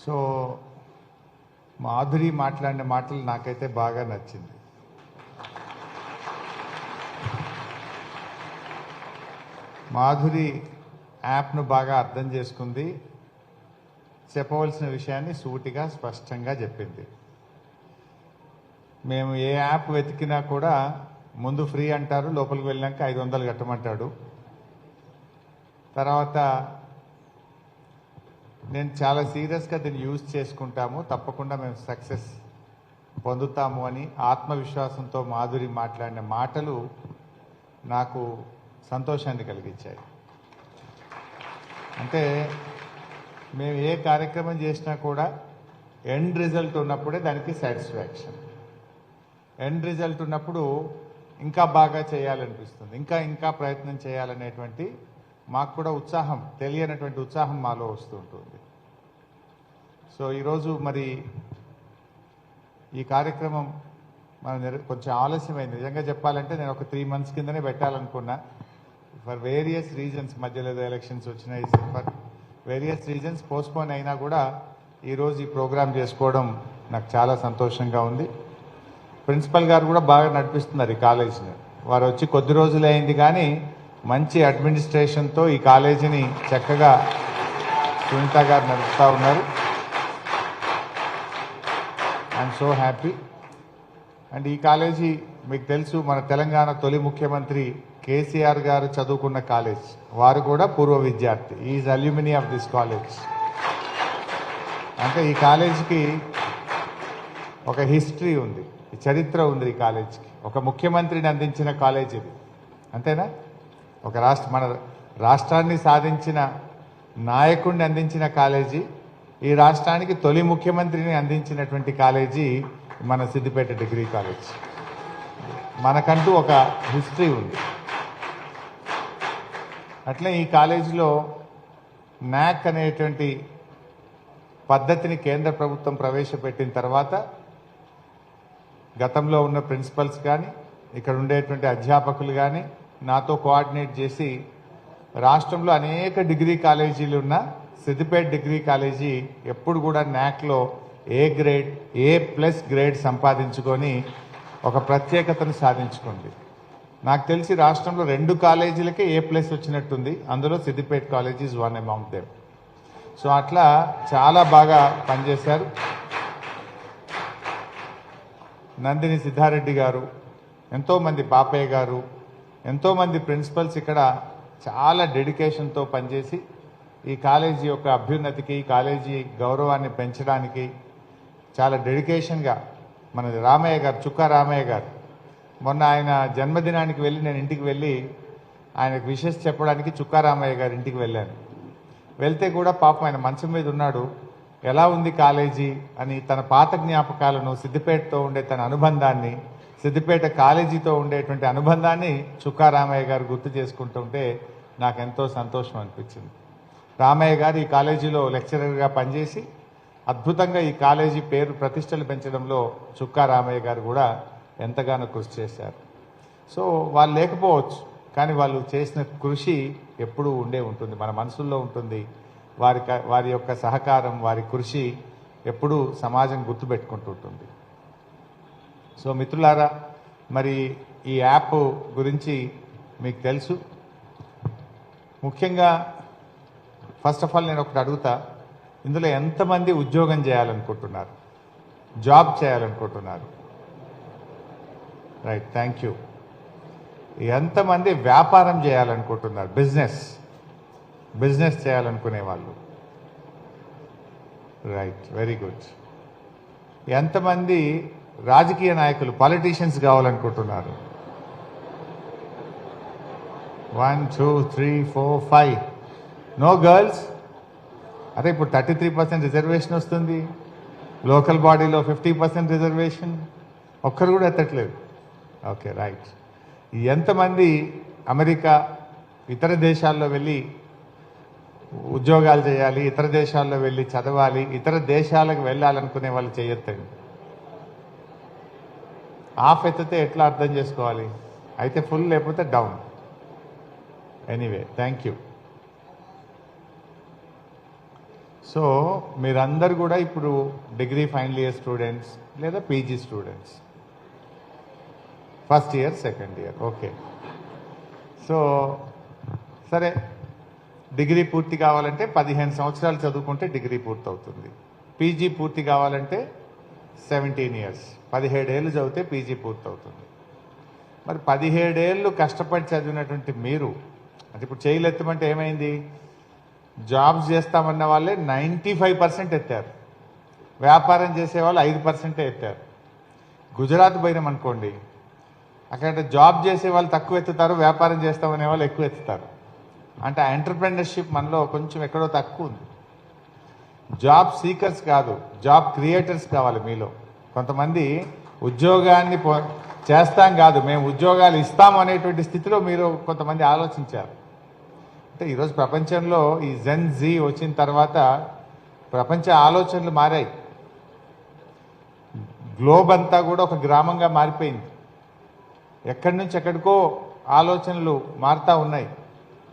So Madhuri మాట్లాడిన మాటలు నాకైతే బాగా నచ్చింది. మాధురి యాప్ను బాగా అర్థం చేసుకుంది, చెప్పవలసిన విషయాన్ని సూటిగా స్పష్టంగా చెప్పింది. మేము ఏ యాప్ వెతికినా కూడా ముందు ఫ్రీ అంటారు, లోపలికి వెళ్ళాక 500 కట్టమంటాడు. తర్వాత నేను చాలా సీరియస్గా దీన్ని యూజ్ చేసుకుంటాము, తప్పకుండా మేము సక్సెస్ పొందుతాము అని ఆత్మవిశ్వాసంతో మాధురి మాట్లాడిన మాటలు నాకు సంతోషాన్ని కలిగించాయి. అంటే మేము ఏ కార్యక్రమం చేసినా కూడా ఎండ్ రిజల్ట్ ఉన్నప్పుడే దానికి సాటిస్ఫాక్షన్. ఎండ్ రిజల్ట్ ఉన్నప్పుడు ఇంకా బాగా చేయాలనిపిస్తుంది, ఇంకా ప్రయత్నం చేయాలనేటువంటి మాకు కూడా ఉత్సాహం, తెలియనటువంటి ఉత్సాహం మాలో వస్తూ ఉంటుంది. సో ఈరోజు మరి ఈ కార్యక్రమం కొంచెం ఆలస్యమైంది. నిజంగా చెప్పాలంటే నేను ఒక 3 months కిందనే పెట్టాలనుకున్నా. ఫర్ వేరియస్ రీజన్స్, మధ్యలో ఎలక్షన్స్ వచ్చినాయి, ఫర్ వేరియస్ రీజన్స్ పోస్ట్పోన్ అయినా కూడా ఈరోజు ఈ ప్రోగ్రాం చేసుకోవడం నాకు చాలా సంతోషంగా ఉంది. ప్రిన్సిపల్ గారు కూడా బాగా నడిపిస్తున్నారు ఈ కాలేజీని. వారు వచ్చి కొద్ది రోజులే అయింది కానీ మంచి అడ్మినిస్ట్రేషన్తో ఈ కాలేజీని చక్కగా సునీత గారు నడుపుతూ ఉన్నారు. I'm so happy. అండ్ ఈ కాలేజీ మీకు తెలుసు, మన తెలంగాణ తొలి ముఖ్యమంత్రి కేసీఆర్ గారు చదువుకున్న కాలేజ్. వారు కూడా పూర్వ విద్యార్థి. Is alumni of this college. అంటే ఈ కాలేజీకి ఒక హిస్టరీ ఉంది, చరిత్ర ఉంది. ఈ కాలేజీకి ఒక ముఖ్యమంత్రిని అందించిన కాలేజ్ ఇది, అంతేనా? ఒక మన రాష్ట్రాన్ని సాధించిన నాయకుడిని అందించిన కాలేజీ, ఈ రాష్ట్రానికి తొలి ముఖ్యమంత్రిని అందించినటువంటి కాలేజీ మన సిద్దిపేట డిగ్రీ కాలేజ్. మనకంటూ ఒక హిస్టరీ ఉంది. అట్లే ఈ కాలేజీలో నాక్ అనేటువంటి పద్ధతిని కేంద్ర ప్రభుత్వం ప్రవేశపెట్టిన తర్వాత గతంలో ఉన్న ప్రిన్సిపల్స్ కానీ ఇక్కడ ఉండేటువంటి అధ్యాపకులు కానీ నాతో కోఆర్డినేట్ చేసి రాష్ట్రంలో అనేక డిగ్రీ కాలేజీలు ఉన్న సిద్దిపేట డిగ్రీ కాలేజీ ఎప్పుడు కూడా నాక్లో A+ గ్రేడ్ సంపాదించుకొని ఒక ప్రత్యేకతను సాధించుకుంది. నాకు తెలిసి రాష్ట్రంలో 2 కాలేజీలకే A+ వచ్చినట్టుంది. అందులో Siddipet college is one among them. So అట్లా చాలా బాగా పనిచేశారు. నందిని సిద్ధారెడ్డి గారు, ఎంతోమంది పాపయ్య గారు, ఎంతోమంది ప్రిన్సిపల్స్ ఇక్కడ చాలా డెడికేషన్తో పనిచేసి ఈ కాలేజీ యొక్క అభ్యున్నతికి, కాలేజీ గౌరవాన్ని పెంచడానికి చాలా డెడికేషన్గా మన రామయ్య గారు, చుక్కా రామయ్య గారు, మొన్న ఆయన జన్మదినానికి వెళ్ళి నేను ఇంటికి వెళ్ళి ఆయనకు విషెస్ చెప్పడానికి చుక్కా రామయ్య గారి ఇంటికి వెళ్ళాను. వెళ్తే కూడా పాపం ఆయన మంచం మీద ఉన్నాడు. ఎలా ఉంది కాలేజీ అని తన పాత జ్ఞాపకాలను, సిద్దిపేటతో ఉండే తన అనుబంధాన్ని, సిద్దిపేట కాలేజీతో ఉండేటువంటి అనుబంధాన్ని చుక్కా రామయ్య గారు గుర్తు చేసుకుంటుంటే నాకెంతో సంతోషం అనిపించింది. రామయ్య గారు ఈ కాలేజీలో లెక్చరర్గా పనిచేసి అద్భుతంగా ఈ కాలేజీ పేరు ప్రతిష్టలు పెంచడంలో చుక్కా రామయ్య గారు కూడా ఎంతగానో కృషి చేశారు. సో వాళ్ళు లేకపోవచ్చు, కానీ వాళ్ళు చేసిన కృషి ఎప్పుడూ ఉండే ఉంటుంది, మన మనసుల్లో ఉంటుంది. వారి యొక్క సహకారం, వారి కృషి ఎప్పుడూ సమాజం గుర్తుపెట్టుకుంటుంటుంది. సో మిత్రులారా, మరి ఈ యాప్ గురించి మీకు తెలుసు. ముఖ్యంగా ఫస్ట్ ఆఫ్ ఆల్ నేను ఒకటి అడుగుతా, ఇందులో ఎంతమంది ఉద్యోగం చేయాలనుకుంటున్నారు, జాబ్ చేయాలనుకుంటున్నారు? Right, thank you. ఎంతమంది వ్యాపారం చేయాలనుకుంటున్నారు, బిజినెస్ చేయాలనుకునే వాళ్ళు? Right, very good. ఎంతమంది రాజకీయ నాయకులు, పాలిటీషియన్స్ కావాలనుకుంటున్నారు? 1 2 3 4 5. No girls? అరే ఇప్పుడు 33% రిజర్వేషన్ వస్తుంది, లోకల్ బాడీలో 50% రిజర్వేషన్, ఒక్కరు కూడా ఎత్తట్లేదు. Okay, right. ఎంతమంది అమెరికా, ఇతర దేశాల్లో వెళ్ళి ఉద్యోగాలు చేయాలి, ఇతర దేశాల్లో వెళ్ళి చదవాలి, ఇతర దేశాలకు వెళ్ళాలనుకునే వాళ్ళు చేయొద్దండి. హాఫ్ ఎత్తితే ఎట్లా అర్థం చేసుకోవాలి? అయితే ఫుల్, లేకపోతే down. Anyway, thank you. So మీరందరూ కూడా ఇప్పుడు డిగ్రీ ఫైనల్ ఇయర్ స్టూడెంట్స్ లేదా PG students, first year second year, okay. So సరే, డిగ్రీ పూర్తి కావాలంటే 15 సంవత్సరాలు చదువుకుంటే డిగ్రీ పూర్తి అవుతుంది. పీజీ పూర్తి కావాలంటే 17 ఇయర్స్, 17 ఏళ్ళు చదివితే పీజీ పూర్తి అవుతుంది. మరి 17 ఏళ్ళు కష్టపడి చదివినటువంటి మీరు అంటే ఇప్పుడు చేయలు ఎత్తమంటే ఏమైంది? జాబ్స్ చేస్తామన్న వాళ్ళే 95% ఎత్తారు, వ్యాపారం చేసేవాళ్ళు 5% ఎత్తారు. గుజరాత్ పోయినాం అనుకోండి, అక్కడ జాబ్ చేసే వాళ్ళు తక్కువ ఎత్తుతారు, వ్యాపారం చేస్తామనే వాళ్ళు ఎక్కువ ఎత్తుతారు. అంటే ఎంటర్‌ప్రెన్యూర్‌షిప్ మనలో కొంచెం ఎక్కడో తక్కువ ఉంది. జాబ్ సీకర్స్ కాదు, జాబ్ క్రియేటర్స్ కావాలి మీలో. కొంతమంది ఉద్యోగాన్ని చేస్తాం కాదు, మేము ఉద్యోగాలు ఇస్తాము అనేటువంటి స్థితిలో మీరు కొంతమంది ఆలోచించారు. అంటే ఈరోజు ప్రపంచంలో ఈ జెన్ జీ వచ్చిన తర్వాత ప్రపంచ ఆలోచనలు మారాయి. గ్లోబ్ అంతా కూడా ఒక గ్రామంగా మారిపోయింది. ఎక్కడి నుంచి ఎక్కడికో ఆలోచనలు మారుతూ ఉన్నాయి.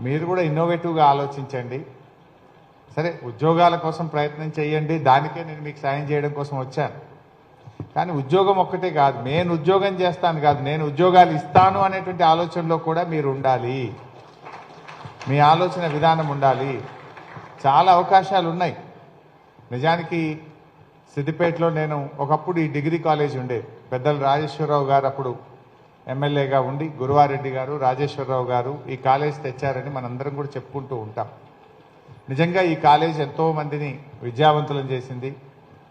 మీరు కూడా ఇన్నోవేటివ్గా ఆలోచించండి. సరే, ఉద్యోగాల కోసం ప్రయత్నం చేయండి, దానికే నేను మీకు సాయం చేయడం కోసం వచ్చాను. కానీ ఉద్యోగం ఒక్కటే కాదు, నేను ఉద్యోగం చేస్తాను కాదు, నేను ఉద్యోగాలు ఇస్తాను అనేటువంటి ఆలోచనలో కూడా మీరు ఉండాలి. మీ ఆలోచన విధానం ఉండాలి. చాలా అవకాశాలు ఉన్నాయి. నిజానికి సిద్దిపేటలో నేను ఒకప్పుడు ఈ డిగ్రీ కాలేజ్ ఉండేది. పెద్దలు రాజేశ్వరరావు గారు అప్పుడు ఎమ్మెల్యేగా ఉండి, గురువారెడ్డి గారు, రాజేశ్వరరావు గారు ఈ కాలేజ్ తెచ్చారని మనందరం కూడా చెప్పుకుంటూ ఉంటాం. నిజంగా ఈ కాలేజ్ ఎంతో మందిని విద్యావంతులను చేసింది.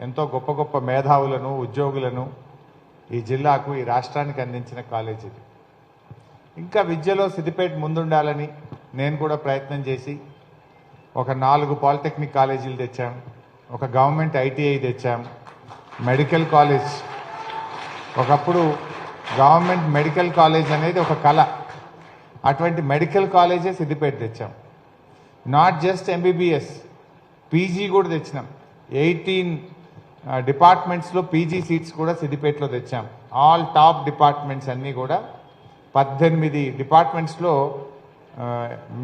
ఎంతో గొప్ప గొప్ప మేధావులను, ఉద్యోగులను ఈ జిల్లాకు, ఈ రాష్ట్రానికి అందించిన కాలేజ్ ఇది. ఇంకా విద్యలో సిద్దిపేట ముందుండాలని నేను కూడా ప్రయత్నం చేసి ఒక 4 పాలిటెక్నిక్ కాలేజీలు తెచ్చాం, ఒక గవర్నమెంట్ ఐటీఐ తెచ్చాం, మెడికల్ కాలేజ్. ఒకప్పుడు గవర్నమెంట్ మెడికల్ కాలేజ్ అనేది ఒక కళ. అటువంటి మెడికల్ కాలేజే సిద్దిపేట తెచ్చాం. నాట్ జస్ట్ ఎంబీబీఎస్, పీజీ కూడా తెచ్చినాం. 18 డిపార్ట్మెంట్స్లో పీజీ సీట్స్ కూడా సిద్దిపేటలో తెచ్చాం. ఆల్ టాప్ డిపార్ట్మెంట్స్ అన్నీ కూడా 18 డిపార్ట్మెంట్స్లో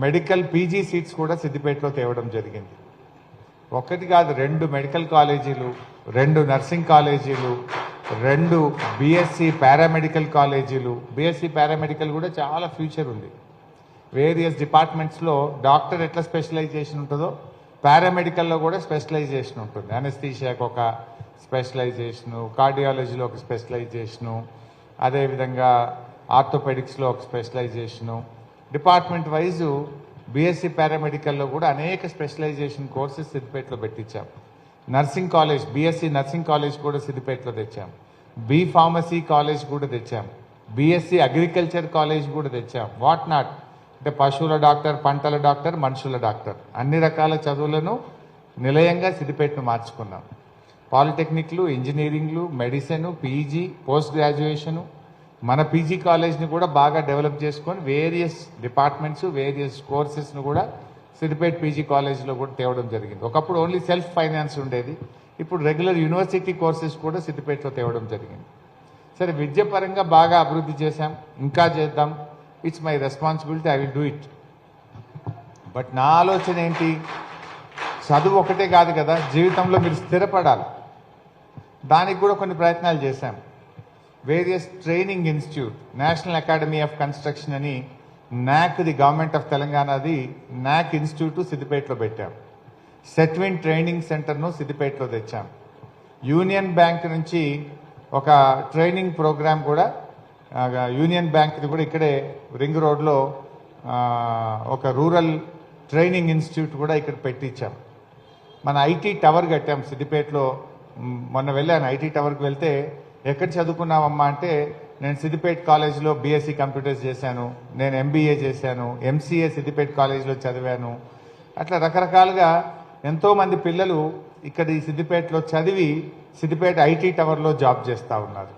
మెడికల్ పీజీ సీట్స్ కూడా సిద్దిపేటలో తేవడం జరిగింది. ఒకటి కాదు, 2 మెడికల్ కాలేజీలు, 2 నర్సింగ్ కాలేజీలు, 2 బీఎస్సీ పారామెడికల్ కాలేజీలు. బీఎస్సీ పారామెడికల్ కూడా చాలా ఫ్యూచర్ ఉంది. వేరియస్ డిపార్ట్మెంట్స్లో డాక్టర్ ఎట్లా స్పెషలైజేషన్ ఉంటుందో పారామెడికల్లో కూడా స్పెషలైజేషన్ ఉంటుంది. అనస్థీషియాకు ఒక స్పెషలైజేషను, కార్డియాలజీలో ఒక స్పెషలైజేషను, అదేవిధంగా ఆర్థోపెడిక్స్లో ఒక స్పెషలైజేషను. డిపార్ట్మెంట్ వైజు బీఎస్సీ పారామెడికల్లో కూడా అనేక స్పెషలైజేషన్ కోర్సెస్ సిద్దిపేటలో పెట్టించాం. Nursing college, BSc nursing college కూడా సిద్దిపేటలో తెచ్చాం. బీ ఫార్మసీ కాలేజ్ కూడా తెచ్చాం. బీఎస్సీ అగ్రికల్చర్ కాలేజ్ కూడా తెచ్చాం. వాట్ నాట్ అంటే పశువుల డాక్టర్, పంటల డాక్టర్, మనుషుల డాక్టర్, అన్ని రకాల చదువులను నిలయంగా సిద్దిపేటను మార్చుకున్నాం. పాలిటెక్నిక్లు, ఇంజనీరింగ్లు, మెడిసిన్, పీజీ, పోస్ట్ గ్రాడ్యుయేషను, మన పీజీ కాలేజ్ని కూడా బాగా డెవలప్ చేసుకొని వేరియస్ డిపార్ట్మెంట్స్, వేరియస్ కోర్సెస్ను కూడా సిద్దిపేట పీజీ కాలేజ్లో కూడా తేవడం జరిగింది. ఒకప్పుడు ఓన్లీ సెల్ఫ్ ఫైనాన్స్ ఉండేది, ఇప్పుడు రెగ్యులర్ యూనివర్సిటీ కోర్సెస్ కూడా సిద్దిపేటలో తేవడం జరిగింది. సరే, విద్య పరంగా బాగా అభివృద్ధి చేశాం, ఇంకా చేద్దాం. It's my responsibility, I will do it. But నా ఆలోచన ఏంటి? చదువు ఒకటే కాదు కదా, జీవితంలో మీరు స్థిరపడాలి. దానికి కూడా కొన్ని ప్రయత్నాలు చేశాం. Various training institute, national academy of construction అని నాక్ది, గవర్నమెంట్ ఆఫ్ తెలంగాణది నాక్ ఇన్స్టిట్యూట్ సిద్దిపేటలో పెట్టాం. సెట్విన్ ట్రైనింగ్ సెంటర్ను సిద్దిపేటలో తెచ్చాం. యూనియన్ బ్యాంక్ నుంచి ఒక ట్రైనింగ్ ప్రోగ్రామ్ కూడా, యూనియన్ బ్యాంక్ది కూడా ఇక్కడే రింగ్ రోడ్లో ఒక రూరల్ ట్రైనింగ్ ఇన్స్టిట్యూట్ కూడా ఇక్కడ పెట్టించాం. మన ఐటీ టవర్ కట్టాం సిద్దిపేటలో. మొన్న వెళ్ళాను ఐటీ టవర్కి. వెళ్తే ఎక్కడ చదువుకున్నామమ్మా అంటే, నేను సిద్దిపేట కాలేజీలో బీఎస్సీ కంప్యూటర్స్ చేశాను, నేను ఎంబీఏ చేశాను, ఎంసీఏ సిద్దిపేట కాలేజీలో చదివాను. అట్లా రకరకాలుగా ఎంతోమంది పిల్లలు ఇక్కడ ఈ సిద్దిపేటలో చదివి సిద్దిపేట ఐటీ టవర్లో జాబ్ చేస్తూ ఉన్నారు.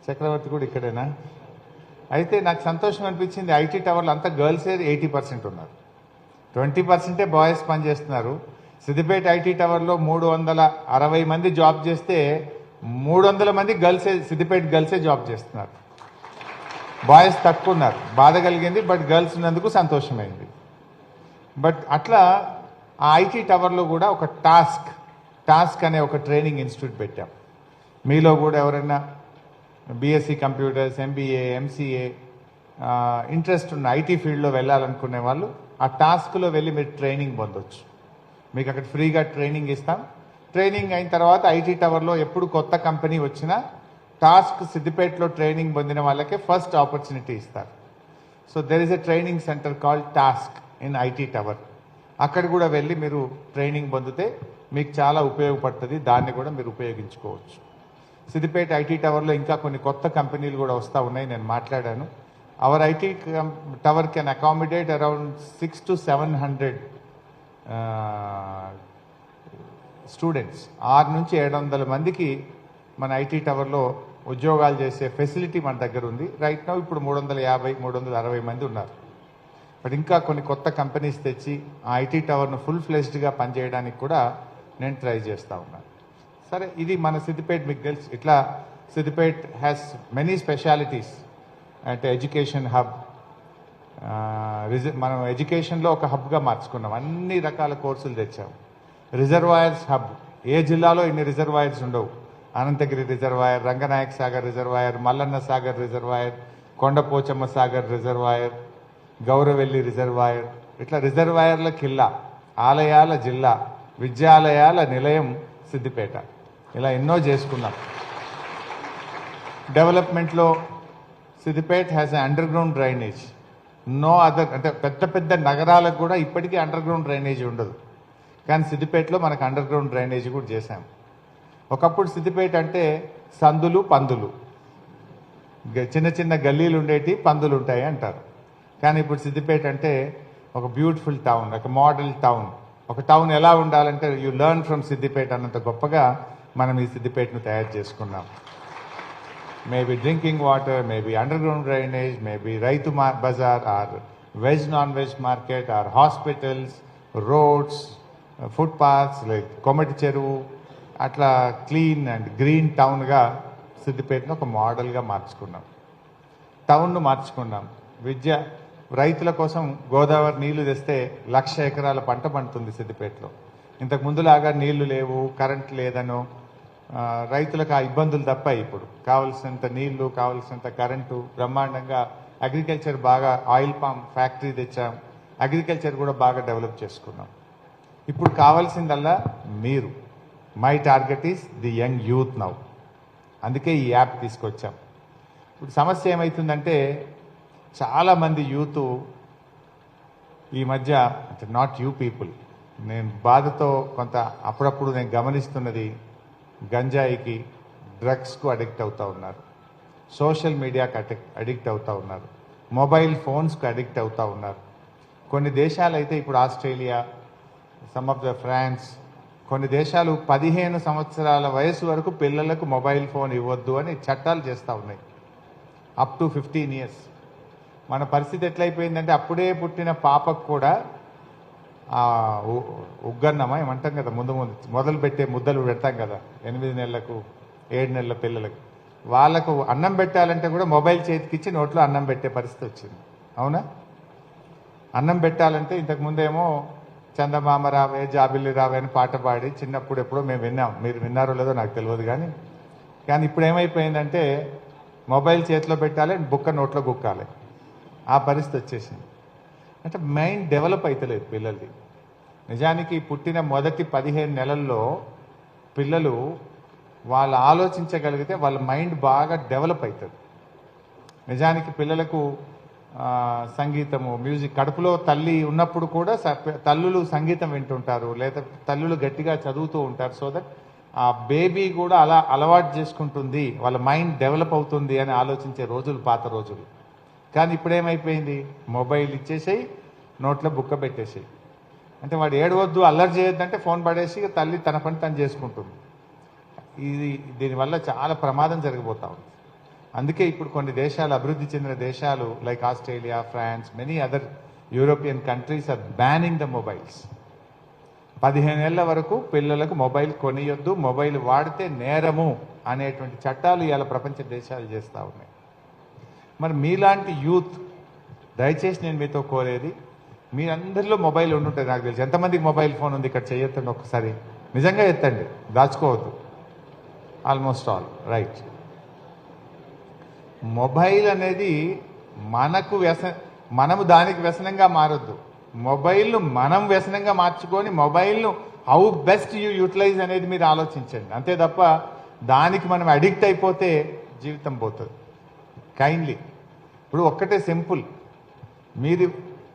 చక్రవర్తి కూడా ఇక్కడేనా? అయితే నాకు సంతోషం అనిపించింది, ఐటీ టవర్లో అంతా గర్ల్సే 80% ఉన్నారు, 20% బాయ్స్ పనిచేస్తున్నారు. సిద్దిపేట ఐటీ టవర్లో 360 మంది జాబ్ చేస్తే 300 మంది గర్ల్సే, సిద్దిపేట గర్ల్సే జాబ్ చేస్తున్నారు. బాయ్స్ తక్కువ ఉన్నారు. బాధ కలిగింది, బట్ గర్ల్స్ ఉన్నందుకు సంతోషమైంది. బట్ అట్లా ఆ ఐటీ టవర్లో కూడా ఒక టాస్క్ అనే ఒక ట్రైనింగ్ ఇన్స్టిట్యూట్ పెట్టాం. మీలో కూడా ఎవరైనా BSc computers, MBA, MCA interest ఉన్న ఐటీ ఫీల్డ్లో వెళ్ళాలనుకునే వాళ్ళు ఆ టాస్క్లో వెళ్ళి మీరు ట్రైనింగ్ పొందొచ్చు. మీకు అక్కడ ఫ్రీగా ట్రైనింగ్ ఇస్తాం. ట్రైనింగ్ అయిన తర్వాత ఐటీ టవర్లో ఎప్పుడు కొత్త కంపెనీ వచ్చినా టాస్క్ సిద్దిపేటలో ట్రైనింగ్ పొందిన వాళ్ళకే ఫస్ట్ ఆపర్చునిటీ ఇస్తారు. So there is a training centre called task in IT tower. అక్కడ కూడా వెళ్ళి మీరు ట్రైనింగ్ పొందితే మీకు చాలా ఉపయోగపడుతుంది. దాన్ని కూడా మీరు ఉపయోగించుకోవచ్చు. సిద్దిపేట ఐటీ టవర్లో ఇంకా కొన్ని కొత్త కంపెనీలు కూడా వస్తూ ఉన్నాయి. నేను మాట్లాడాను. Hour IT tower can accommodate around 600 to 700 students. 600 నుంచి 700 మందికి మన ఐటీ టవర్లో ఉద్యోగాలు చేసే ఫెసిలిటీ మన దగ్గర ఉంది. రైట్ నౌ ఇప్పుడు 350, 360 మంది ఉన్నారు. బట్ ఇంకా కొన్ని కొత్త కంపెనీస్ తెచ్చి ఆ ఐటీ టవర్ను ఫుల్ ఫ్లెజ్డ్గా పనిచేయడానికి కూడా నేను ట్రై చేస్తూ ఉన్నాను. సరే, ఇది మన సిద్దిపేట. మీకు తెలుసు, ఇట్లా సిద్దిపేట్ హ్యాస్ మెనీ స్పెషాలిటీస్. అంటే ఎడ్యుకేషన్ హబ్, మనం ఎడ్యుకేషన్లో ఒక హబ్గా మార్చుకున్నాం. అన్ని రకాల కోర్సులు తెచ్చాం. Reservoirs hub. ఏ జిల్లాలో ఇన్ని రిజర్వాయర్స్ ఉండవు. Ananthagiri reservoir, Ranganayak Sagar reservoir, Mallanna Sagar reservoir, Kondapochamma Sagar reservoir, Gouravelli reservoir. ఇట్లా రిజర్వాయర్ల కిల్లా, ఆలయాల జిల్లా, విద్యాలయాల నిలయం సిద్దిపేట. ఇలా ఎన్నో చేసుకున్నాం. డెవలప్మెంట్లో Siddipet has a underground drainage. No other, అంటే పెద్ద పెద్ద నగరాలకు కూడా ఇప్పటికీ అండర్ గ్రౌండ్ డ్రైనేజ్ ఉండదు. కానీ సిద్దిపేటలో మనకు అండర్ గ్రౌండ్ డ్రైనేజ్ కూడా చేశాం. ఒకప్పుడు సిద్దిపేట అంటే సందులు, పందులు, చిన్న చిన్న గల్లీలు ఉండేటి, పందులు ఉంటాయి అంటారు. కానీ ఇప్పుడు సిద్దిపేట అంటే ఒక బ్యూటిఫుల్ టౌన్, ఒక మోడల్ టౌన్. ఒక టౌన్ ఎలా ఉండాలంటే యూ లెర్న్ ఫ్రమ్ సిద్దిపేట అన్నంత గొప్పగా మనం ఈ సిద్దిపేటను తయారు చేసుకున్నాం. Maybe drinking water, maybe underground drainage, maybe Rythu Bazar, or veg non veg market, or hospitals, roads, footpaths, like Komati Cheruvu. అట్లా క్లీన్ అండ్ గ్రీన్ టౌన్గా సిద్దిపేటను ఒక మోడల్గా మార్చుకున్నాం. టౌన్ను మార్చుకున్నాం. విద్య, రైతుల కోసం గోదావరి నీళ్లు తెస్తే 1,00,000 ఎకరాల పంట పండుతుంది సిద్దిపేటలో. ఇంతకు ముందులాగా నీళ్లు లేవు, కరెంట్ లేదనో రైతులకు ఆ ఇబ్బందులు తప్పాయి. ఇప్పుడు కావలసినంత నీళ్లు, కావలసినంత కరెంటు, బ్రహ్మాండంగా అగ్రికల్చర్ బాగా, ఆయిల్ పామ్ ఫ్యాక్టరీ తెచ్చాం. అగ్రికల్చర్ కూడా బాగా డెవలప్ చేసుకున్నాం. ఇప్పుడు కావాల్సిందల్లా మీరు. My target is the young youth now. అందుకే ఈ యాప్ తీసుకొచ్చాం. ఇప్పుడు సమస్య ఏమవుతుందంటే చాలామంది యూత్ ఈ మధ్య, అంటే నాట్ యూ పీపుల్, నేను బాధతో కొంత అప్పుడప్పుడు నేను గమనిస్తున్నది, గంజాయికి, డ్రగ్స్కు అడిక్ట్ అవుతూ ఉన్నారు, సోషల్ మీడియాకి అడిక్ట్ అవుతూ ఉన్నారు, మొబైల్ ఫోన్స్కు అడిక్ట్ అవుతూ ఉన్నారు. కొన్ని దేశాలు అయితే ఇప్పుడు Australia, some of the France, కొన్ని దేశాలు 15 సంవత్సరాల వయసు వరకు పిల్లలకు మొబైల్ ఫోన్ ఇవ్వద్దు అని చట్టాలు చేస్తూ ఉన్నాయి. Up to 15 years. మన పరిస్థితి ఎట్లయిపోయిందంటే అప్పుడే పుట్టిన పాపకు కూడా ఉగ్గన్నమా ఏమంటాం కదా, ముందు మొదలు పెట్టే ముద్దలు పెడతాం కదా 8 నెలలకు 7 నెలల పిల్లలకు, వాళ్ళకు అన్నం పెట్టాలంటే కూడా మొబైల్ చేతికిచ్చి నోట్లో అన్నం పెట్టే పరిస్థితి వచ్చింది. అవునా? అన్నం పెట్టాలంటే ఇంతకు ముందేమో చందమామ రావే, జాబిల్లి రావే అని పాట పాడి చిన్నప్పుడు ఎప్పుడో మేము విన్నాం. మీరు విన్నారో లేదో నాకు తెలియదు. కానీ ఇప్పుడు ఏమైపోయిందంటే మొబైల్ చేతిలో పెట్టాలి, బుక్క నోట్లో గుక్కాలి, ఆ పరిస్థితి వచ్చేసింది. అంటే మైండ్ డెవలప్ అవుతలేదు పిల్లలది. నిజానికి పుట్టిన మొదటి 15 నెలల్లో పిల్లలు వాళ్ళు ఆలోచించగలిగితే వాళ్ళ మైండ్ బాగా డెవలప్ అవుతుంది. నిజానికి పిల్లలకు సంగీతము, మ్యూజిక్, కడుపులో తల్లి ఉన్నప్పుడు కూడా తల్లులు సంగీతం వింటుంటారు, లేదా తల్లులు గట్టిగా చదువుతూ ఉంటారు. సో దట్ ఆ బేబీ కూడా అలా అలవాటు చేసుకుంటుంది, వాళ్ళ మైండ్ డెవలప్ అవుతుంది అని ఆలోచించే రోజులు పాత రోజులు. కానీ ఇప్పుడేమైపోయింది, మొబైల్ ఇచ్చేసేయి, నోట్లో బుక్క పెట్టేసేయి. అంటే వాడు ఏడవద్దు, అల్లరి చేయొద్దంటే ఫోన్ పడేసి తల్లి తన పని తను చేసుకుంటుంది. దీనివల్ల చాలా ప్రమాదం జరిగిపోతా ఉంది. అందుకే ఇప్పుడు కొన్ని దేశాలు, అభివృద్ధి చెందిన దేశాలు like Australia, France, many other European countries are banning the mobiles. 15 ఏళ్ల వరకు పిల్లలకు మొబైల్ కొనియొద్దు, మొబైల్ వాడితే నేరము అనేటువంటి చట్టాలు ఇవాళ ప్రపంచ దేశాలు చేస్తూ ఉన్నాయి. మరి మీలాంటి యూత్, దయచేసి నేను మీతో కోరేది, మీరందరిలో మొబైల్ ఉండుంటుంది నాకు తెలిసి. ఎంతమందికి మొబైల్ ఫోన్ ఉంది ఇక్కడ చేయొద్దండి ఒక్కసారి, నిజంగా ఎత్తండి, దాచుకోవద్దు. Almost all right. మొబైల్ అనేది మనకు మనము దానికి వ్యసనంగా మారొద్దు. మొబైల్ను మనం వ్యసనంగా మార్చుకొని మొబైల్ను హౌ బెస్ట్ యూ యూటిలైజ్ అనేది మీరు ఆలోచించండి. అంతే తప్ప దానికి మనం అడిక్ట్ అయిపోతే జీవితం పోతుంది. కైండ్లీ ఇప్పుడు ఒక్కటే సింపుల్, మీరు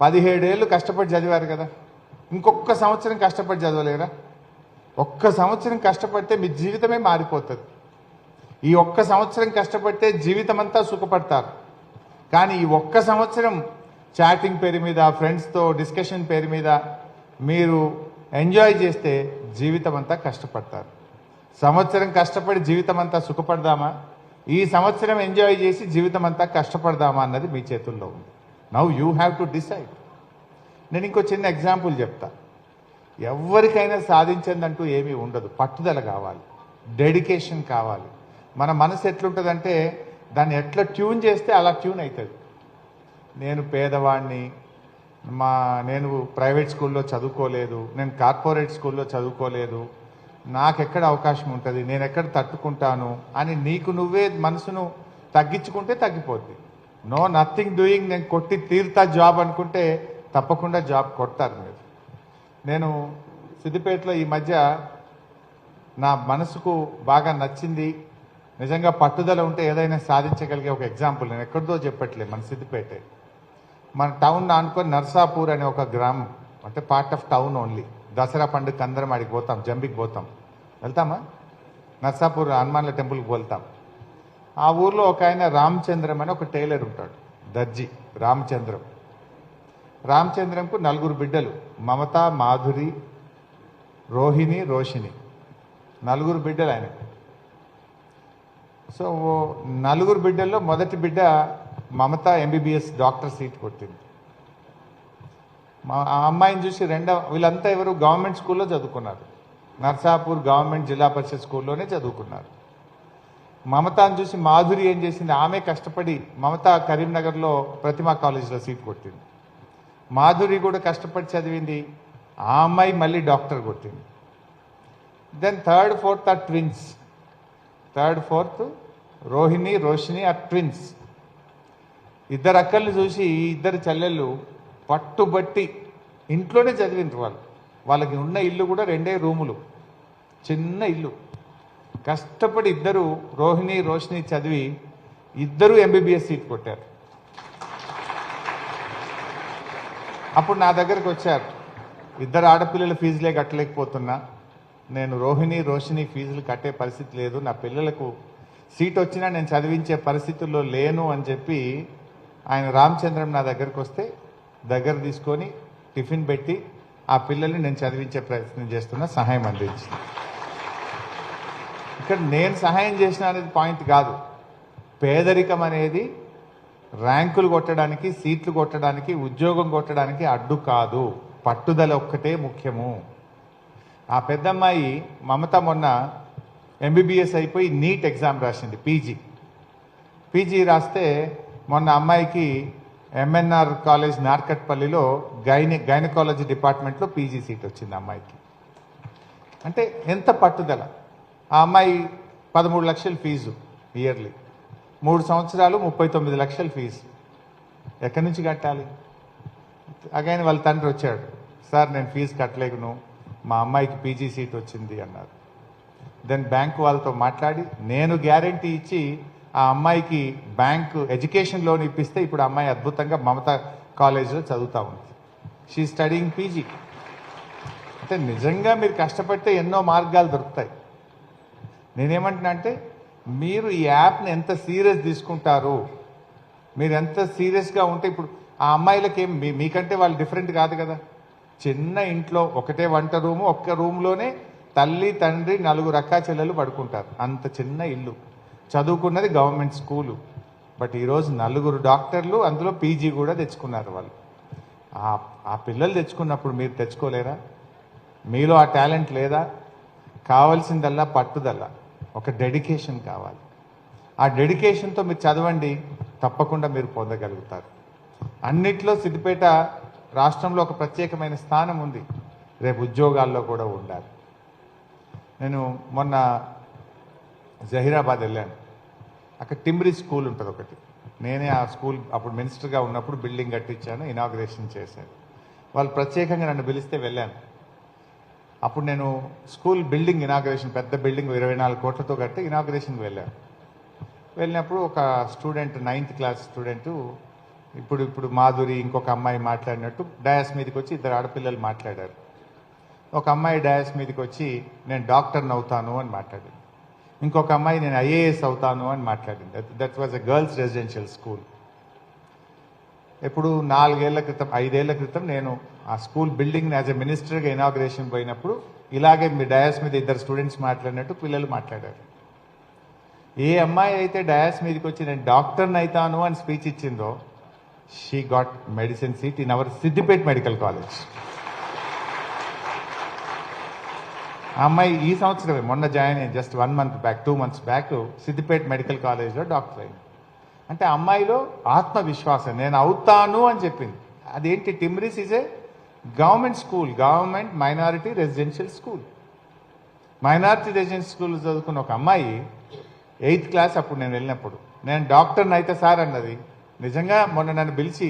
17 ఏళ్ళు కష్టపడి చదివారు కదా, ఇంకొక సంవత్సరం కష్టపడి చదవలేరా? ఒక్క సంవత్సరం కష్టపడితే మీ జీవితమే మారిపోతుంది. ఈ ఒక్క సంవత్సరం కష్టపడితే జీవితం అంతా సుఖపడతారు. కానీ ఈ ఒక్క సంవత్సరం చాటింగ్ పేరు మీద, ఫ్రెండ్స్తో డిస్కషన్ పేరు మీద మీరు ఎంజాయ్ చేస్తే జీవితం అంతా కష్టపడతారు. సంవత్సరం కష్టపడి జీవితం అంతా సుఖపడదామా, ఈ సంవత్సరం ఎంజాయ్ చేసి జీవితం అంతా కష్టపడదామా అన్నది మీ చేతుల్లో ఉంది. Now you have to decide. నేను ఇంకో చిన్న ఎగ్జాంపుల్ చెప్తా. ఎవరికైనా సాధించిందంటూ ఏమీ ఉండదు. పట్టుదల కావాలి, డెడికేషన్ కావాలి. మన మనసు ఎట్లుంటుందంటే దాన్ని ఎట్లా ట్యూన్ చేస్తే అలా ట్యూన్ అవుతుంది. నేను పేదవాడిని, నేను ప్రైవేట్ స్కూల్లో చదువుకోలేదు, నేను కార్పొరేట్ స్కూల్లో చదువుకోలేదు, నాకెక్కడ అవకాశం ఉంటుంది, నేను ఎక్కడ తట్టుకుంటాను అని నీకు నువ్వే మనసును తగ్గించుకుంటే తగ్గిపోద్ది. నో నథింగ్ డూయింగ్, నేను కొట్టి తీరుతా జాబ్ అనుకుంటే తప్పకుండా జాబ్ కొడతారు మీరు. నేను సిద్దిపేటలో ఈ మధ్య నా మనసుకు బాగా నచ్చింది, నిజంగా పట్టుదల ఉంటే ఏదైనా సాధించగలిగే ఒక ఎగ్జాంపుల్ నేను ఎక్కడిదో చెప్పట్లేదు. మన సిద్దిపేటే, మన టౌన్ అనుకొని నర్సాపూర్ అనే ఒక గ్రామం, అంటే part of town only. Dasara పండుగకి అందరం ఆడికి పోతాం, జంబికి పోతాం. వెళ్తామా? నర్సాపూర్ హనుమాన్ల టెంపుల్కి వెళ్తాం. ఆ ఊర్లో ఒక ఆయన రామచంద్రం అని ఒక టైలర్ ఉంటాడు, దర్జీ రామచంద్రం. రామచంద్రంకు 4 బిడ్డలు, మమత, మాధురి, రోహిణి, రోషిణి, 4 బిడ్డలు ఆయనకు. సో 4 బిడ్డల్లో మొదటి బిడ్డ మమత ఎంబీబీఎస్ డాక్టర్ సీట్ కొట్టింది. ఆ అమ్మాయిని చూసి వీళ్ళంతా ఎవరు గవర్నమెంట్ స్కూల్లో చదువుకున్నారు, నర్సాపూర్ గవర్నమెంట్ జిల్లా పరిషత్ స్కూల్లోనే చదువుకున్నారు. మమతాను చూసి మాధురి ఏం చేసింది, ఆమె కష్టపడి మమత కరీంనగర్లో ప్రతిమా కాలేజీలో సీట్ కొట్టింది. మాధురి కూడా కష్టపడి చదివింది, ఆ అమ్మాయి మళ్ళీ డాక్టర్ కొట్టింది. Then third fourth are twins. Third fourth Rohini, Roshini are twins. 2 అక్కల్ని చూసి ఈ 2 చెల్లెళ్ళు పట్టుబట్టి ఇంట్లోనే చదివిండ్రు. వాళ్ళకి ఉన్న ఇల్లు కూడా 2 రూములు, చిన్న ఇల్లు. కష్టపడి 2 రోహిణి, రోషిని చదివి 2 ఎంబీబీఎస్ సీట్ కొట్టారు. అప్పుడు నా దగ్గరకు వచ్చారు, 2 ఆడపిల్లల ఫీజులే కట్టలేకపోతున్నా, నేను రోహిణి, రోషిని ఫీజులు కట్టే పరిస్థితి లేదు, నా పిల్లలకు సీట్ వచ్చినా నేను చదివించే పరిస్థితుల్లో లేను అని చెప్పి ఆయన రామచంద్రం నా దగ్గరకు వస్తే దగ్గర తీసుకొని టిఫిన్ పెట్టి ఆ పిల్లల్ని నేను చదివించే ప్రయత్నం చేస్తున్నా, సహాయం అందించి. ఇక్కడ నేను సహాయం చేసిన అనేది పాయింట్ కాదు. పేదరికం అనేది ర్యాంకులు కొట్టడానికి, సీట్లు కొట్టడానికి, ఉద్యోగం కొట్టడానికి అడ్డు కాదు. పట్టుదల ఒక్కటే ముఖ్యము. ఆ పెద్దమ్మాయి మమత మొన్న ఎంబీబీఎస్ అయిపోయి నీట్ ఎగ్జామ్ రాసింది, పీజీ రాస్తే మొన్న అమ్మాయికి ఎంఎన్ఆర్ కాలేజ్ నార్కట్పల్లిలో గైనకాలజీ డిపార్ట్మెంట్లో పీజీ సీట్ వచ్చింది అమ్మాయికి. అంటే ఎంత పట్టుదల. ఆ అమ్మాయి 13 లక్షల ఫీజు ఇయర్లీ, 3 సంవత్సరాలు 39 లక్షల ఫీజు. ఎక్కడి నుంచి కట్టాలి? అగైన్ వాళ్ళ తండ్రి వచ్చాడు, సార్ నేను ఫీజు కట్టలేకును, మా అమ్మాయికి పీజీ సీట్ వచ్చింది అన్నారు. దెన్ బ్యాంకు వాళ్ళతో మాట్లాడి నేను గ్యారంటీ ఇచ్చి ఆ అమ్మాయికి బ్యాంకు ఎడ్యుకేషన్ లోన్ ఇప్పిస్తే ఇప్పుడు అమ్మాయి అద్భుతంగా మమతా కాలేజీలో చదువుతూ ఉంది. She studying PG. అంటే నిజంగా మీరు కష్టపడితే ఎన్నో మార్గాలు దొరుకుతాయి. నేనేమంటున్నా అంటే మీరు ఈ యాప్ని ఎంత సీరియస్ తీసుకుంటారు, మీరు ఎంత సీరియస్గా ఉంటే, ఇప్పుడు ఆ అమ్మాయిలకి ఏం మీకంటే వాళ్ళు డిఫరెంట్ కాదు కదా. చిన్న ఇంట్లో ఒకటే వంట రూము, ఒక్క రూమ్లోనే తల్లి, తండ్రి, 4 అక్కా చెల్లెలు పడుకుంటారు. అంత చిన్న ఇల్లు, చదువుకున్నది గవర్నమెంట్ స్కూలు. బట్ ఈరోజు 4 డాక్టర్లు, అందులో పీజీ కూడా తెచ్చుకున్నారు వాళ్ళు. ఆ పిల్లలు తెచ్చుకున్నప్పుడు మీరు తెచ్చుకోలేరా? మీలో ఆ టాలెంట్ లేదా? కావాల్సిందల్లా పట్టుదల, ఒక డెడికేషన్ కావాలి. ఆ డెడికేషన్తో మీరు చదవండి, తప్పకుండా మీరు పొందగలుగుతారు. అన్నిట్లో సిద్దిపేట రాష్ట్రంలో ఒక ప్రత్యేకమైన స్థానం ఉంది, రేపు ఉద్యోగాల్లో కూడా ఉండాలి. నేను మొన్న జహీరాబాద్ వెళ్ళాను. అక్కడ టిమ్రీ స్కూల్ ఉంటుంది ఒకటి. నేనే ఆ స్కూల్ అప్పుడు మినిస్టర్గా ఉన్నప్పుడు బిల్డింగ్ కట్టించాను, ఇనాగ్రేషన్ చేశాను. వాళ్ళు ప్రత్యేకంగా నన్ను పిలిస్తే వెళ్ళాను. అప్పుడు నేను స్కూల్ బిల్డింగ్ ఇనాగ్రేషన్, పెద్ద బిల్డింగ్ 24 కోట్లతో కట్టి ఇనాగ్రేషన్కి వెళ్ళాను. వెళ్ళినప్పుడు ఒక స్టూడెంట్, 9th క్లాస్ స్టూడెంటు, ఇప్పుడు మాధురి ఇంకొక అమ్మాయి మాట్లాడినట్టు డయాస్ మీదకి వచ్చి ఇద్దరు ఆడపిల్లలు మాట్లాడారు. ఒక అమ్మాయి డయాస్ మీదకి వచ్చి నేను డాక్టర్ని అవుతాను అని మాట్లాడింది. ఇంకొక అమ్మాయి నేను IAS అవుతాను అని మాట్లాడింది. That was a girls residential school. ఎప్పుడు 5 ఏళ్ల క్రితం నేను ఆ స్కూల్ బిల్డింగ్ని యాజ్ ఎ మినిస్టర్గా ఇనాగ్రేషన్ పోయినప్పుడు ఇలాగే మీ డయాస్ మీద ఇద్దరు స్టూడెంట్స్ మాట్లాడినట్టు పిల్లలు మాట్లాడారు. ఏ అమ్మాయి అయితే డయాస్ మీదకి వచ్చి నేను డాక్టర్ని అవుతాను అని స్పీచ్ ఇచ్చిందో, she got medicine seat in our Siddipet medical college. ఆ అమ్మాయి ఈ సంవత్సరమే మొన్న జాయిన్ అయ్యింది, just 1 month back, 2 months back Siddipet medical కాలేజ్లో డాక్టర్ అయింది. అంటే అమ్మాయిలో ఆత్మవిశ్వాసం, నేను అవుతాను అని చెప్పింది. అదేంటి? TMREIS is a government school, government minority residential school. Minority residential school చదువుకున్న ఒక అమ్మాయి 8th క్లాస్ అప్పుడు నేను వెళ్ళినప్పుడు, నేను డాక్టర్ని అయితే సార్ అన్నది. నిజంగా మొన్న నన్ను పిలిచి,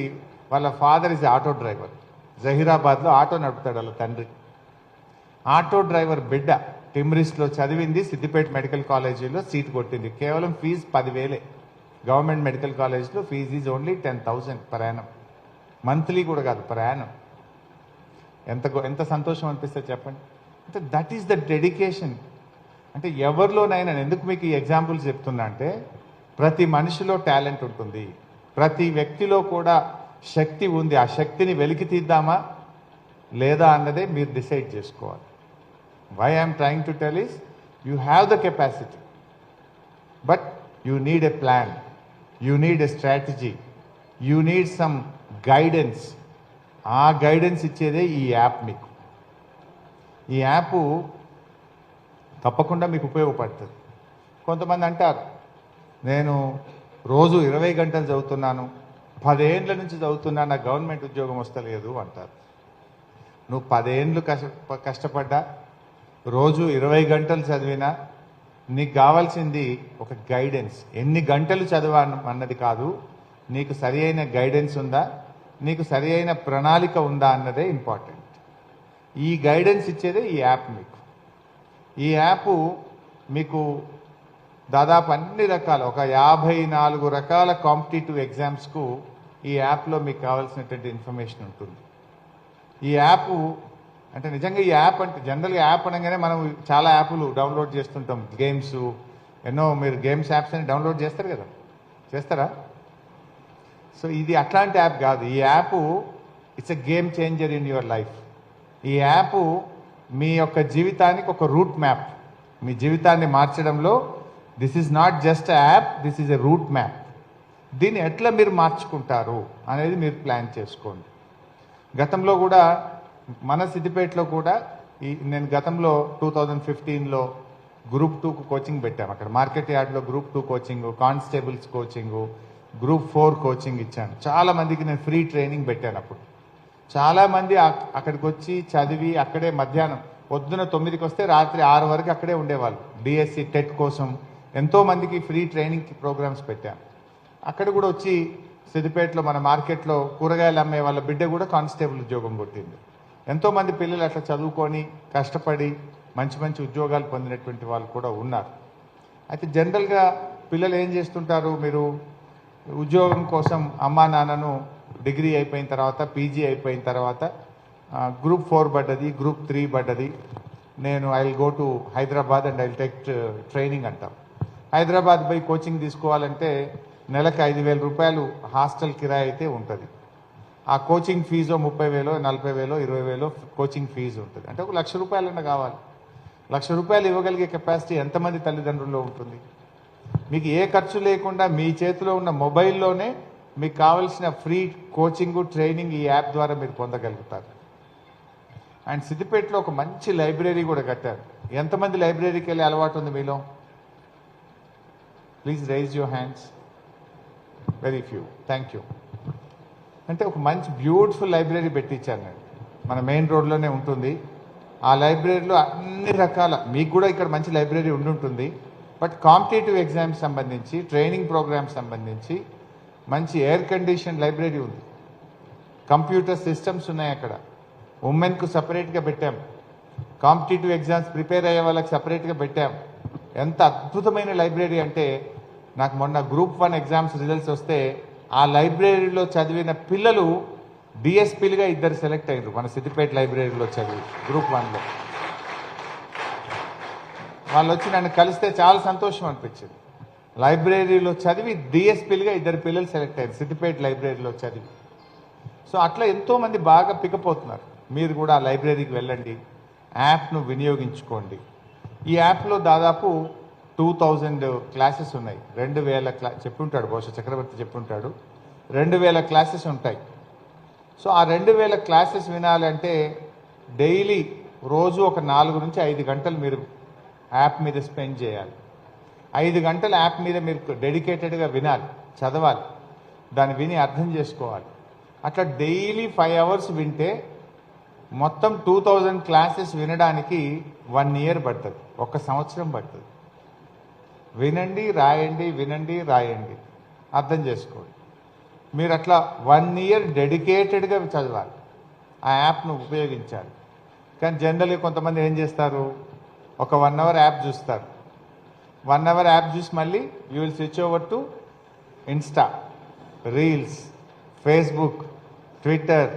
వాళ్ళ ఫాదర్ ఈజ్ ఆటో డ్రైవర్, జహీరాబాద్లో ఆటో నడుపుతాడు వాళ్ళ తండ్రి. ఆటో డ్రైవర్ బిడ్డ టిమ్రీస్లో చదివింది, సిద్దిపేట మెడికల్ కాలేజీలో సీట్ కొట్టింది. కేవలం ఫీజు 10,000. గవర్నమెంట్ మెడికల్ కాలేజ్లో fee is only 10,000 per annum. Monthly కూడా కాదు, per annum. ఎంత సంతోషం అనిపిస్తుంది చెప్పండి. అంటే దట్ ఈస్ ద డెడికేషన్. అంటే ఎవరిలోనైనా, ఎందుకు మీకు ఈ ఎగ్జాంపుల్స్ చెప్తున్నా అంటే, ప్రతి మనిషిలో టాలెంట్ ఉంటుంది, ప్రతి వ్యక్తిలో కూడా శక్తి ఉంది. ఆ శక్తిని వెలికి తీద్దామా లేదా అన్నదే మీరు డిసైడ్ చేసుకోవాలి. Why I'm trying to tell this, you have the capacity, but you need a plan, you need a strategy, you need some guidance. ఆ గైడెన్స్ ఇచ్చేదే ఈ యాప్ మీకు. ఈ యాప్ తప్పకుండా మీకు ఉపయోగపడుతుంది. కొంతమంది అంటారు, నేను రోజు 20 గంటలు చదువుతున్నాను, 10 ఏండ్ల నుంచి చదువుతున్నా, నాకు గవర్నమెంట్ ఉద్యోగం వస్తలేదు అంటారు. నువ్వు 10 ఏండ్లు కష్టపడ్డా, రోజు 20 గంటలు చదివినా, నీకు కావాల్సింది ఒక గైడెన్స్. ఎన్ని గంటలు చదివా అన్నది కాదు, నీకు సరి అయిన గైడెన్స్ ఉందా, నీకు సరి అయిన ప్రణాళిక ఉందా అన్నదే ఇంపార్టెంట్. ఈ గైడెన్స్ ఇచ్చేదే ఈ యాప్ మీకు. ఈ యాప్ మీకు దాదాపు అన్ని రకాల, ఒక 54 రకాల కాంపిటేటివ్ ఎగ్జామ్స్కు ఈ యాప్లో మీకు కావాల్సినటువంటి ఇన్ఫర్మేషన్ ఉంటుంది. ఈ యాప్ అంటే నిజంగా ఈ యాప్ అంటే, జనరల్గా యాప్ అనగానే మనం చాలా యాప్లు డౌన్లోడ్ చేస్తుంటాం, గేమ్స్ ఎన్నో. మీరు గేమ్స్ యాప్స్ అని డౌన్లోడ్ చేస్తారు కదా, చేస్తారా? సో ఇది అట్లాంటి యాప్ కాదు. ఈ app it's a game changer in your life. ఈ యాప్ మీ యొక్క జీవితానికి ఒక రూట్ మ్యాప్. మీ జీవితాన్ని మార్చడంలో this is not just a app, this is a route map. దీన్ని ఎట్లా మీరు మార్చుకుంటారు అనేది మీరు ప్లాన్ చేసుకోండి. గతంలో కూడా మన సిద్దిపేటలో కూడా నేను గతంలో 2015లో గ్రూప్ 2కు కోచింగ్ పెట్టాము. అక్కడ మార్కెట్ యార్డ్లో group 2 coaching, constables coaching, group 4 coaching ఇచ్చాను. చాలామందికి నేను ఫ్రీ ట్రైనింగ్ పెట్టాను. అప్పుడు చాలామంది అక్కడికి వచ్చి చదివి అక్కడే మధ్యాహ్నం, పొద్దున 9కి వస్తే రాత్రి 6 వరకు అక్కడే ఉండేవాళ్ళు. డిఎస్సి టెట్ కోసం ఎంతోమందికి ఫ్రీ ట్రైనింగ్ ప్రోగ్రామ్స్ పెట్టాను. అక్కడ కూడా వచ్చి సిద్దిపేటలో మన మార్కెట్లో కూరగాయలు అమ్మే వాళ్ళ బిడ్డ కూడా కానిస్టేబుల్ ఉద్యోగం కొట్టింది. ఎంతోమంది పిల్లలు అట్లా చదువుకొని కష్టపడి మంచి మంచి ఉద్యోగాలు పొందినటువంటి వాళ్ళు కూడా ఉన్నారు. అయితే జనరల్గా పిల్లలు ఏం చేస్తుంటారు, మీరు ఉద్యోగం కోసం అమ్మా నాన్నను డిగ్రీ అయిపోయిన తర్వాత, పీజీ అయిపోయిన తర్వాత గ్రూప్ 4 పడ్డది, గ్రూప్ 3 పడ్డది, నేను I will go to Hyderabad and I will take training అంటాం. హైదరాబాద్ పోయి కోచింగ్ తీసుకోవాలంటే నెలకు 5,000 రూపాయలు హాస్టల్ కిరాయి అయితే ఉంటుంది. ఆ కోచింగ్ ఫీజు 30,000, 40,000, 20,000 కోచింగ్ ఫీజు ఉంటుంది. అంటే 1,00,000 రూపాయలన్నా కావాలి. 1,00,000 రూపాయలు ఇవ్వగలిగే కెపాసిటీ ఎంతమంది తల్లిదండ్రుల్లో ఉంటుంది? మీకు ఏ ఖర్చు లేకుండా మీ చేతిలో ఉన్న మొబైల్లోనే మీకు కావాల్సిన ఫ్రీ కోచింగ్, ట్రైనింగ్ ఈ యాప్ ద్వారా మీరు పొందగలుగుతారు. అండ్ సిద్దిపేటలో ఒక మంచి లైబ్రరీ కూడా కట్టారు. ఎంతమంది లైబ్రరీకి వెళ్ళే అలవాటు ఉంది మీలో? Please rise your hands. Very few. Thank you. అంటే ఒక మంచి బ్యూటిఫుల్ లైబ్రరీ పెట్టించాను నేను. మన మెయిన్ రోడ్లోనే ఉంటుంది. ఆ లైబ్రరీలో అన్ని రకాల, మీకు కూడా ఇక్కడ మంచి లైబ్రరీ ఉండుంటుంది, బట్ కాంపిటేటివ్ ఎగ్జామ్స్ సంబంధించి, ట్రైనింగ్ ప్రోగ్రామ్స్ సంబంధించి మంచి ఎయిర్ కండిషన్ లైబ్రరీ ఉంది. కంప్యూటర్ సిస్టమ్స్ ఉన్నాయి అక్కడ. ఉమెన్కు సపరేట్గా పెట్టాం. కాంపిటేటివ్ ఎగ్జామ్స్ ప్రిపేర్ అయ్యే వాళ్ళకి సపరేట్గా పెట్టాం. ఎంత అద్భుతమైన లైబ్రరీ అంటే, నాకు మొన్న గ్రూప్ 1 ఎగ్జామ్స్ రిజల్ట్స్ వస్తే ఆ లైబ్రరీలో చదివిన పిల్లలు డిఎస్పీలుగా 2 సెలెక్ట్ అయ్యారు మన సిద్దిపేట లైబ్రరీలో చదివి గ్రూప్ 1లో. వాళ్ళు వచ్చి నన్ను కలిస్తే చాలా సంతోషం అనిపించింది. లైబ్రరీలో చదివి డిఎస్పీలుగా 2 పిల్లలు సెలెక్ట్ అయ్యారు సిద్దిపేట లైబ్రరీలో చదివి. సో అట్లా ఎంతోమంది బాగా పికపోతున్నారు. మీరు కూడా ఆ లైబ్రరీకి వెళ్ళండి, యాప్ను వినియోగించుకోండి. ఈ యాప్లో దాదాపు 2000 క్లాసెస్ ఉన్నాయి. 2000 చెప్పుంటాడు, బహుశా చక్రవర్తి చెప్పుంటాడు, 2000 క్లాసెస్ ఉంటాయి. సో ఆ 2000 క్లాసెస్ వినాలంటే డైలీ రోజు ఒక 4 నుంచి 5 గంటలు మీరు యాప్ మీద స్పెండ్ చేయాలి. 5 గంటల యాప్ మీద మీరు డెడికేటెడ్గా వినాలి, చదవాలి, దాన్ని విని అర్థం చేసుకోవాలి. అట్లా డైలీ 5 అవర్స్ వింటే మొత్తం 2000 క్లాసెస్ వినడానికి 1 ఇయర్ పడుతుంది, 1 సంవత్సరం పడుతుంది. వినండి, రాయండి, వినండి, రాయండి, అర్థం చేసుకోండి. మీరు అట్లా 1 ఇయర్ డెడికేటెడ్గా చదవాలి, ఆ యాప్ను ఉపయోగించాలి. కానీ జనరల్గా కొంతమంది ఏం చేస్తారు, ఒక 1 అవర్ యాప్ చూస్తారు. 1 అవర్ యాప్ చూసి మళ్ళీ you will switch over to Insta, reels, Facebook, Twitter.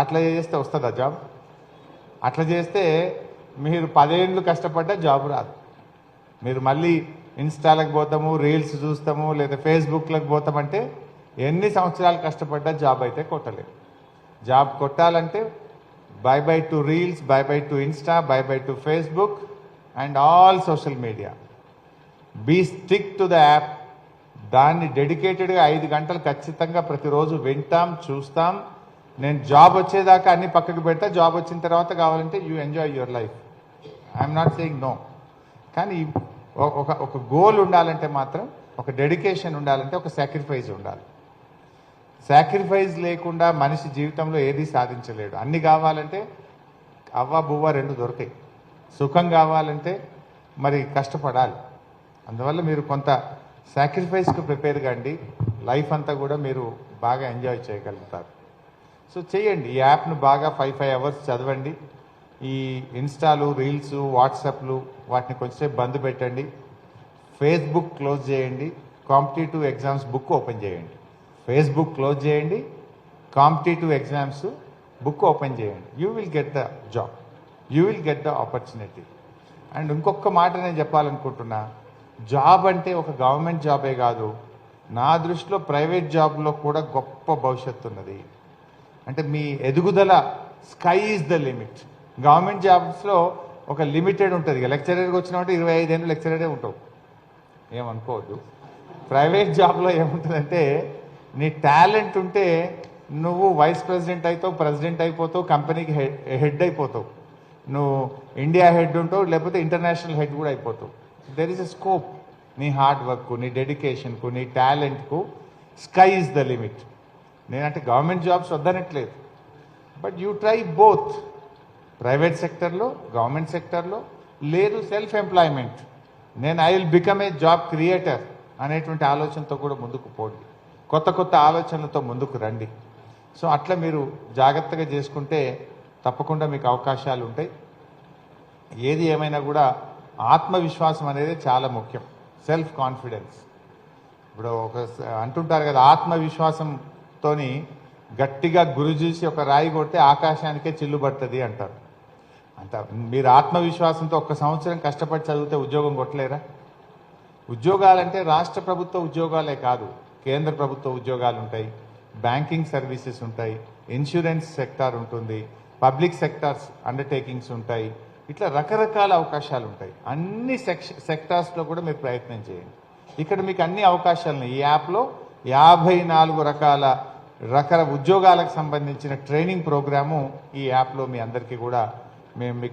అట్లా చేస్తే వస్తుందా జాబ్? అట్లా చేస్తే మీరు 10 ఏళ్ళు కష్టపడ్డా జాబ్ రాదు. మీరు మళ్ళీ ఇన్స్టాలకు పోతాము, రీల్స్ చూస్తాము, లేదా ఫేస్బుక్లకు పోతామంటే ఎన్ని సంవత్సరాలు కష్టపడ్డా జాబ్ అయితే కొట్టలేదు. జాబ్ కొట్టాలంటే bye to reels, bye to Insta, bye to Facebook and all social media. Be stick to the app. దాన్ని డెడికేటెడ్గా 5 గంటలు ఖచ్చితంగా ప్రతిరోజు వింటాం, చూస్తాం. నేను జాబ్ వచ్చేదాకా అన్ని పక్కకు పెడతా, జాబ్ వచ్చిన తర్వాత కావాలంటే you enjoy your life. I'm not saying no. కానీ ఒక గోల్ ఉండాలంటే మాత్రం, ఒక డెడికేషన్ ఉండాలంటే ఒక సాక్రిఫైస్ ఉండాలి. సాక్రిఫైస్ లేకుండా మనిషి జీవితంలో ఏది సాధించలేడు. అన్ని కావాలంటే అవ్వ బువ్వ 2 దొరకాయి. సుఖం కావాలంటే మరి కష్టపడాలి. అందువల్ల మీరు కొంత సాక్రిఫైస్కి ప్రిపేర్ కాండి. లైఫ్ అంతా కూడా మీరు బాగా ఎంజాయ్ చేయగలుగుతారు. సో చేయండి, ఈ యాప్ను బాగా 5 అవర్స్ చదవండి. ఈ ఇన్స్టాలు, రీల్స్, వాట్సాప్లు వాటిని కొంచెంసేపు బంద్ పెట్టండి. ఫేస్బుక్ క్లోజ్ చేయండి, కాంపిటేటివ్ ఎగ్జామ్స్ బుక్ ఓపెన్ చేయండి. ఫేస్బుక్ క్లోజ్ చేయండి, కాంపిటేటివ్ ఎగ్జామ్స్ బుక్ ఓపెన్ చేయండి. You will get the job, you will get the opportunity. And ఇంకొక మాట నేను చెప్పాలనుకుంటున్నా, జాబ్ అంటే ఒక గవర్నమెంట్ జాబే కాదు, నా దృష్టిలో ప్రైవేట్ జాబ్లో కూడా గొప్ప భవిష్యత్తు ఉన్నది. అంటే మీ ఎదుగుదల sky is the limit. Government జాబ్స్లో ఒక లిమిటెడ్ ఉంటుంది. లెక్చరర్కి వచ్చినామంటే 25 ఏళ్ళు లెక్చరరే ఉంటావు, ఏమనుకోవద్దు. ప్రైవేట్ జాబ్లో ఏముంటుందంటే నీ టాలెంట్ ఉంటే నువ్వు వైస్ ప్రెసిడెంట్ అవుతావు, ప్రెసిడెంట్ అయిపోతావు, కంపెనీకి హెడ్ అయిపోతావు, నువ్వు ఇండియా హెడ్ ఉంటావు, లేకపోతే ఇంటర్నేషనల్ హెడ్ కూడా అయిపోతావు. There is a scope. నీ హార్డ్ వర్క్కు, నీ డెడికేషన్కు, నీ టాలెంట్కు స్కై ఈజ్ ద లిమిట్. నేనంటే గవర్నమెంట్ జాబ్స్ వద్దనట్లేదు, but you try both. Private సెక్టర్లో, గవర్నమెంట్ సెక్టర్లో, లేదు సెల్ఫ్ ఎంప్లాయ్మెంట్. నేను I will become a job creator అనేటువంటి ఆలోచనతో కూడా ముందుకు పోండి. కొత్త కొత్త ఆలోచనలతో ముందుకు రండి. సో అట్లా మీరు జాగ్రత్తగా చేసుకుంటే తప్పకుండా మీకు అవకాశాలు ఉంటాయి. ఏది ఏమైనా కూడా ఆత్మవిశ్వాసం అనేది చాలా ముఖ్యం. Self confidence. ఇప్పుడు అంటుంటారు కదా, ఆత్మవిశ్వాసంతోని గట్టిగా గురి చూసి ఒక రాయి కొడితే ఆకాశానికే చిల్లు పడుతుంది అంటారు. అంత మీరు ఆత్మవిశ్వాసంతో 1 సంవత్సరం కష్టపడి చదివితే ఉద్యోగం కొట్టలేరా? ఉద్యోగాలంటే రాష్ట్ర ప్రభుత్వ ఉద్యోగాలే కాదు, కేంద్ర ప్రభుత్వ ఉద్యోగాలు ఉంటాయి, బ్యాంకింగ్ సర్వీసెస్ ఉంటాయి, ఇన్సూరెన్స్ సెక్టార్ ఉంటుంది, పబ్లిక్ సెక్టార్స్ అండర్టేకింగ్స్ ఉంటాయి. ఇట్లా రకరకాల అవకాశాలు ఉంటాయి. అన్ని సెక్టార్స్లో కూడా మీరు ప్రయత్నం చేయండి. ఇక్కడ మీకు అన్ని అవకాశాలు ఈ యాప్లో 54 రకాల ఉద్యోగాలకు సంబంధించిన ట్రైనింగ్ ప్రోగ్రాము ఈ యాప్లో మీ అందరికీ కూడా మేము మీకు